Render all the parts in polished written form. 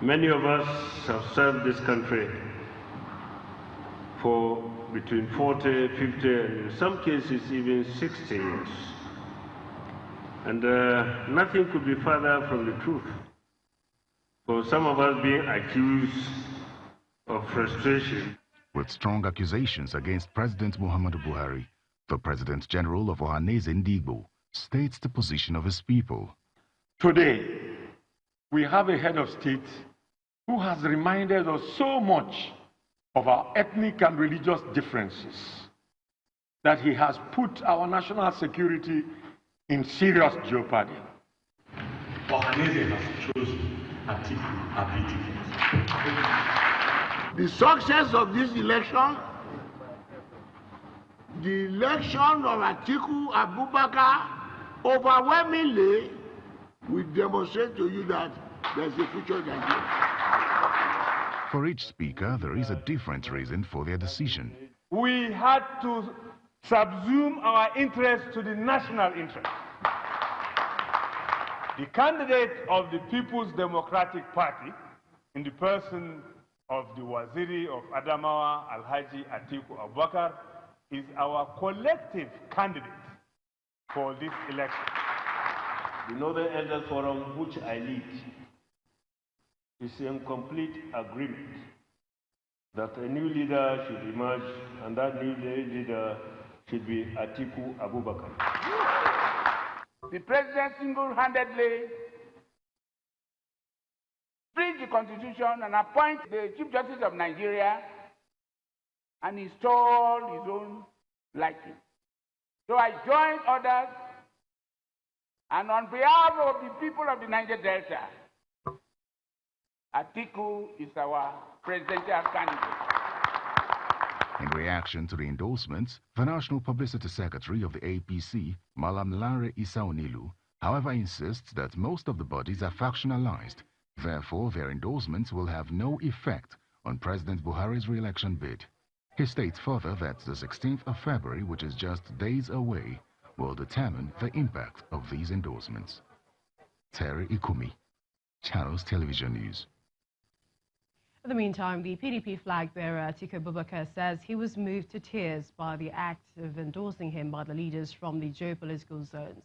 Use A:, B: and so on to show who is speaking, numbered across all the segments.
A: Many of us have served this country for between 40, 50, and in some cases even 60 years. And nothing could be further from the truth. For some of us being accused of frustration.
B: With strong accusations against President Muhammadu Buhari, the President General of Ohanaeze Ndigbo states the position of his people.
C: Today, we have a head of state who has reminded us so much of our ethnic and religious differences that he has put our national security in serious jeopardy.
D: Ohanaeze has chosen Atiku.
E: The success of this election, the election of Atiku Abubakar, overwhelmingly will demonstrate to you that there's a future in Nigeria.
B: For each speaker, there is a different reason for their decision.
F: We had to subsume our interest to the national interest. The candidate of the People's Democratic Party, in the person of the Waziri of Adamawa, Alhaji Atiku Abubakar, is our collective candidate for this election.
A: The Northern Elders Forum, which I lead, is in complete agreement that a new leader should emerge, and that new leader should be Atiku Abubakar.
G: The president single-handedly freed the constitution and appoint the Chief Justice of Nigeria and install his own liking. So I join others, and on behalf of the people of the Niger Delta, Atiku is our presidential candidate.
B: In reaction to the endorsements, the National Publicity Secretary of the APC, Malam Lare Isaonilu, however insists that most of the bodies are factionalized. Therefore, their endorsements will have no effect on President Buhari's re-election bid. He states further that the 16th of February, which is just days away, will determine the impact of these endorsements. Terry Ikumi, Channels Television News.
H: In the meantime, the PDP flag bearer Atiku Abubakar says he was moved to tears by the act of endorsing him by the leaders from the geopolitical zones.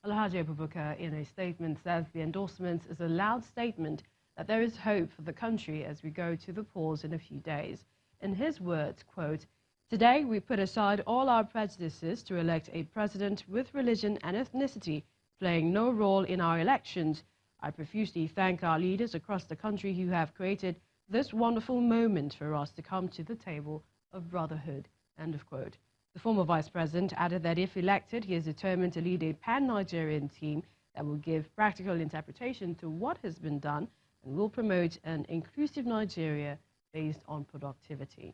H: Alhaji Abubakar, in a statement, says the endorsement is a loud statement that there is hope for the country as we go to the polls in a few days. In his words, quote, "Today we put aside all our prejudices to elect a president with religion and ethnicity playing no role in our elections. I profusely thank our leaders across the country who have created this wonderful moment for us to come to the table of brotherhood," end of quote. The former vice president added that if elected, he is determined to lead a pan-Nigerian team that will give practical interpretation to what has been done and will promote an inclusive Nigeria based on productivity.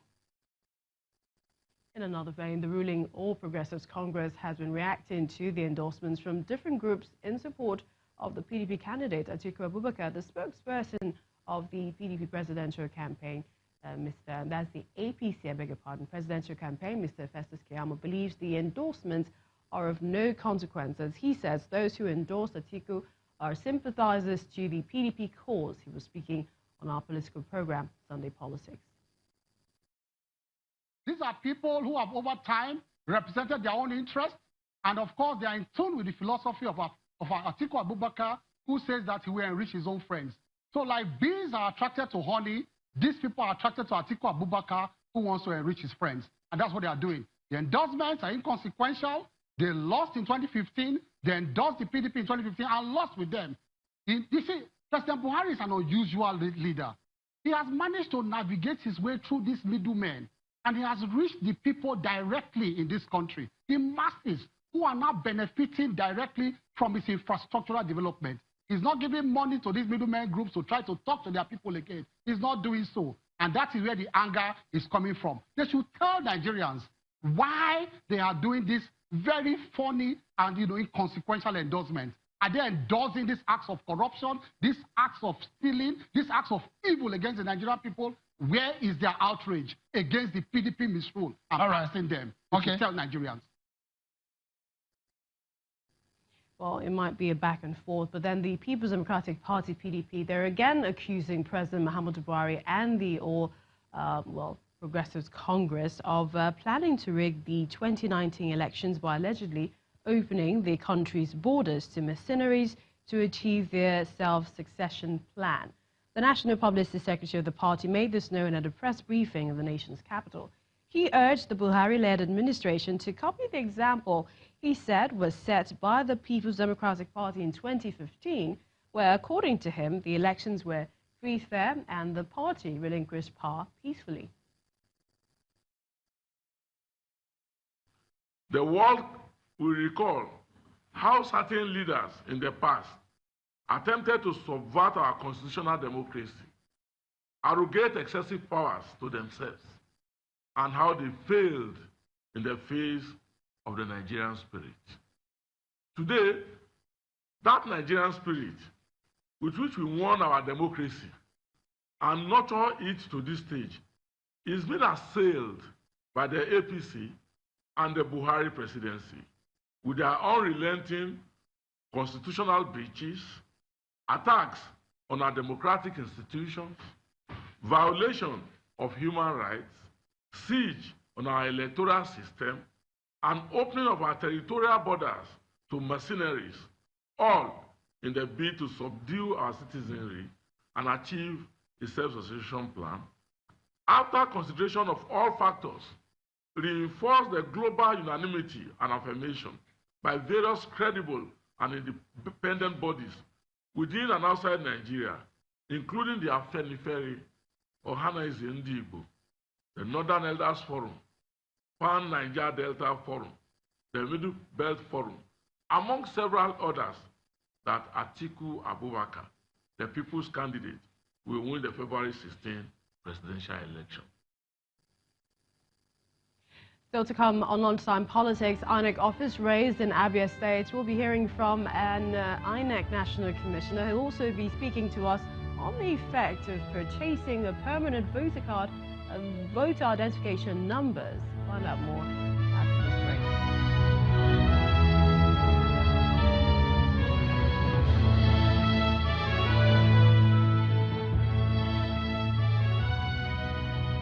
H: In another vein, the ruling All Progressives Congress has been reacting to the endorsements from different groups in support of the PDP candidate Atiku Abubakar. The spokesperson of the PDP presidential campaign, that's the APC, I beg your pardon, presidential campaign, Mr. Festus Keyamo, believes the endorsements are of no consequence. As he says, those who endorse Atiku are sympathizers to the PDP cause. He was speaking on our political program, Sunday Politics.
I: These are people who have over time represented their own interests, and of course they are in tune with the philosophy of Atiku Abubakar, who says that he will enrich his own friends. So like bees are attracted to honey, these people are attracted to Atiku Abubakar, who wants to enrich his friends. And that's what they are doing. The endorsements are inconsequential. They lost in 2015. They endorsed the PDP in 2015 and lost with them. You see, President Buhari is an unusual leader. He has managed to navigate his way through these middlemen, and he has reached the people directly in this country, the masses who are now benefiting directly from his infrastructural development. He's not giving money to these middlemen groups to try to talk to their people again. He's not doing so. And that is where the anger is coming from. They should tell Nigerians why they are doing this very funny and inconsequential endorsement. Are they endorsing these acts of corruption, these acts of stealing, these acts of evil against the Nigerian people? Where is their outrage against the PDP misrule and passing them? Okay. Tell Nigerians.
H: Well, it might be a back and forth, but then the People's Democratic Party, PDP, they're again accusing President Muhammadu Buhari and the Progressives Congress of planning to rig the 2019 elections by allegedly opening the country's borders to mercenaries to achieve their self-succession plan. The National Publicity Secretary of the party made this known at a press briefing in the nation's capital. He urged the Buhari-led administration to copy the example he said was set by the People's Democratic Party in 2015, where, according to him, the elections were free, fair, and the party relinquished power peacefully.
J: The world will recall how certain leaders in the past attempted to subvert our constitutional democracy, arrogate excessive powers to themselves, and how they failed in the face of the Nigerian spirit. Today, that Nigerian spirit with which we won our democracy and nurture it to this stage is being assailed by the APC and the Buhari presidency with their unrelenting constitutional breaches, attacks on our democratic institutions, violation of human rights, siege on our electoral system, and opening of our territorial borders to mercenaries, all in the bid to subdue our citizenry and achieve a self-succession plan. After consideration of all factors, reinforce the global unanimity and affirmation by various credible and independent bodies within and outside Nigeria, including the Afenifere, Ohanaeze Ndigbo, the Northern Elders Forum, Pan-Niger Delta Forum, the Middle Belt Forum, among several others, that Atiku Abubakar, the people's candidate, will win the February 16 presidential election.
H: Still to come on Lunchtime Politics, INEC office raised in Abia State. We'll be hearing from an INEC National Commissioner who will also be speaking to us on the effect of purchasing a permanent voter card and voter identification numbers. Find out more